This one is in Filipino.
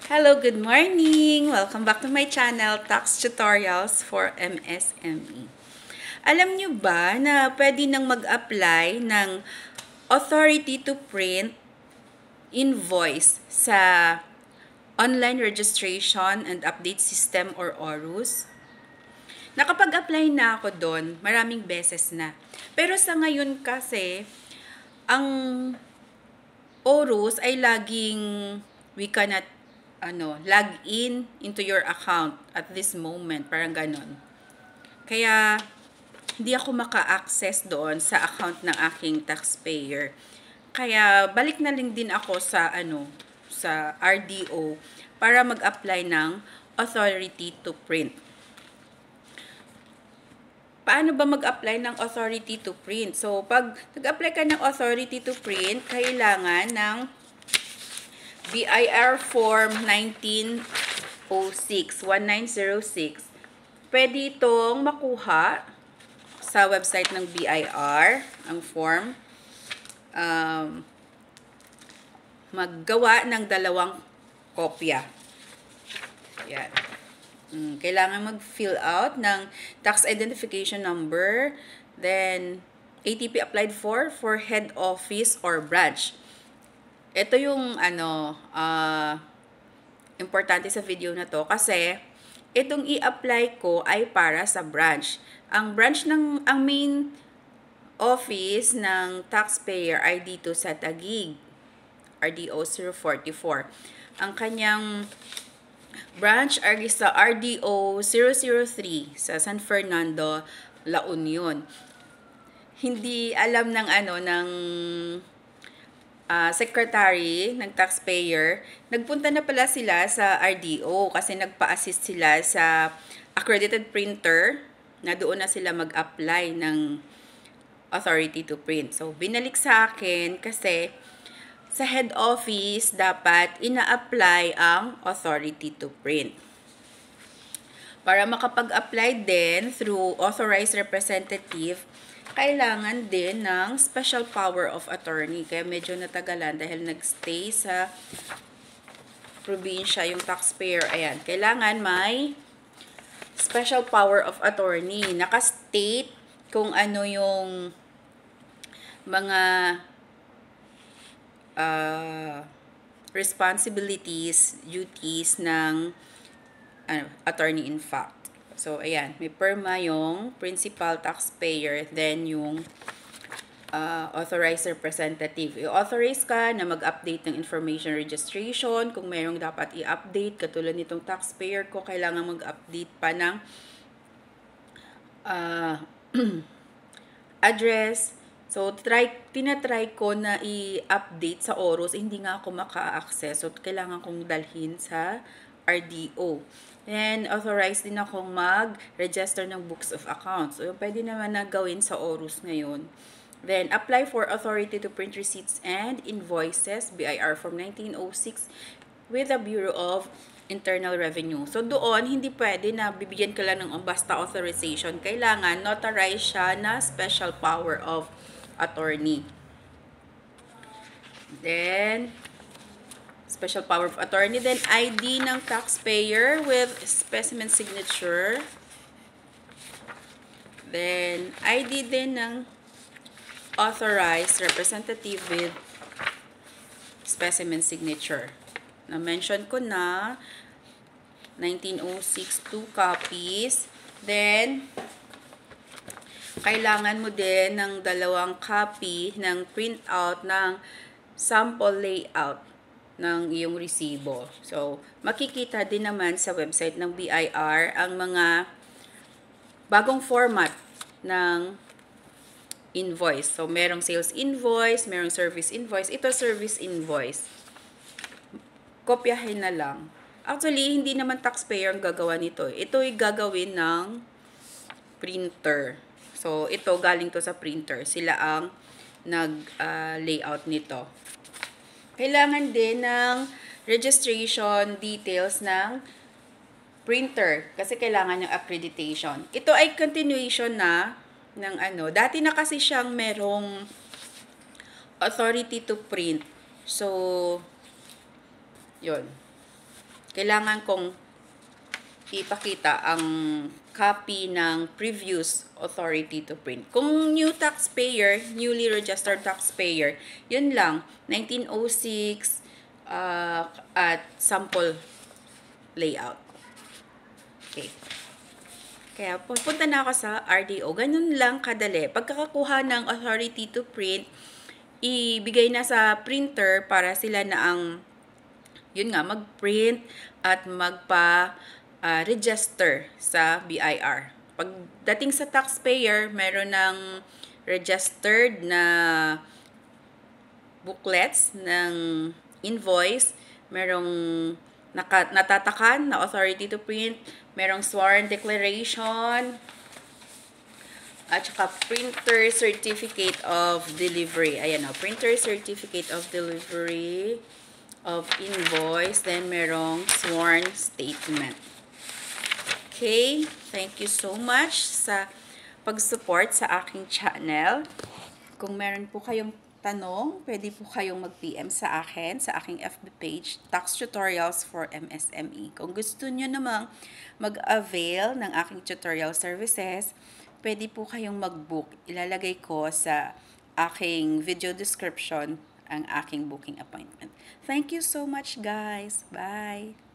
Hello, good morning! Welcome back to my channel, Tax Tutorials for MSME. Alam nyo ba na pwede nang mag-apply ng authority to print invoice sa online registration and update system or ORUS? Nakapag-apply na ako doon, maraming beses na. Pero sa ngayon kasi, ang ORUS ay laging we cannot log in into your account at this moment, parang ganon. Kaya hindi ako maka-access doon sa account ng aking taxpayer. Kaya balik na lang din ako sa sa RDO para mag-apply ng authority to print. Paano ba mag-apply ng authority to print? So, pag nag-apply ka ng authority to print, kailangan ng BIR Form 1906. Pwede itong makuha sa website ng BIR, ang form. Maggawa ng 2 kopya. Yan. Kailangan mag-fill out ng tax identification number, then ATP applied for head office or branch. Ito yung importante sa video na to kasi itong i-apply ko ay para sa branch. Ang main office ng taxpayer ay dito sa Taguig, RDO 044. Ang kanyang branch ay sa RDO 003 sa San Fernando, La Union. Hindi alam ng secretary ng taxpayer, nagpunta na pala sila sa RDO kasi nagpa-assist sila sa accredited printer na doon na sila mag-apply ng authority to print. So, binalik sa akin kasi sa head office dapat ina-apply ang authority to print. Para makapag-apply din through authorized representative, kailangan din ng special power of attorney. Kaya medyo natagalan dahil nagstay sa probinsya yung taxpayer. Ayan, kailangan may special power of attorney. Naka-state kung ano yung mga responsibilities, duties ng attorney in fact. So, ayan, may perma yung principal taxpayer, then yung authorized representative. I-authorize ka na mag-update ng information registration kung mayroong dapat i-update. Katulad nitong taxpayer ko, kailangan mag-update pa ng address. So, tinatry ko na i-update sa ORUS, hindi nga ako maka-access. So, kailangan kong dalhin sa RDO. And authorized din akong mag-register ng books of accounts. So, pwede naman na gawin sa ORUS ngayon. Then, apply for authority to print receipts and invoices, BIR Form 1906, with the Bureau of Internal Revenue. So, doon, hindi pwede na bibigyan ka lang ng basta authorization. Kailangan notarize siya na special power of attorney. Then, special power of attorney. Then, ID ng taxpayer with specimen signature. Then, ID din ng authorized representative with specimen signature. Na-mention ko na 1906, 2 copies. Then, kailangan mo din ng 2 copy ng printout ng sample layout ng iyong resibo. So, makikita din naman sa website ng BIR ang mga bagong format ng invoice. So, merong sales invoice, merong service invoice. Ito service invoice. Kopyahin na lang. Actually, hindi naman taxpayer ang gagawa nito. Ito ay gagawin ng printer. So, ito galing to sa printer. Sila ang nag-layout nito. Kailangan din ng registration details ng printer kasi kailangan ng accreditation. Ito ay continuation na ng dati na kasi siyang merong authority to print. So, yun. kailangan kong ipakita ang copy ng previous authority to print. Kung new taxpayer, newly registered taxpayer, yun lang, 1906 at sample layout. Okay. Kaya pupunta na ako sa RDO. Ganun lang kadali. Pagkakakuha ng authority to print, ibigay na sa printer para sila na ang, yun nga, mag-print at magpa-register sa BIR. Pagdating sa taxpayer, meron ng registered na booklets ng invoice, merong natatakan na authority to print, merong sworn declaration, at saka printer certificate of delivery. Ayan o, printer certificate of delivery of invoice, then merong sworn statement. Okay, thank you so much sa pag-support sa aking channel. Kung meron po kayong tanong, pwede po kayong mag-PM sa akin, sa aking FB page, Tax Tutorials for MSME. Kung gusto nyo namang mag-avail ng aking tutorial services, pwede po kayong mag-book. Ilalagay ko sa aking video description ang aking booking appointment. Thank you so much, guys. Bye!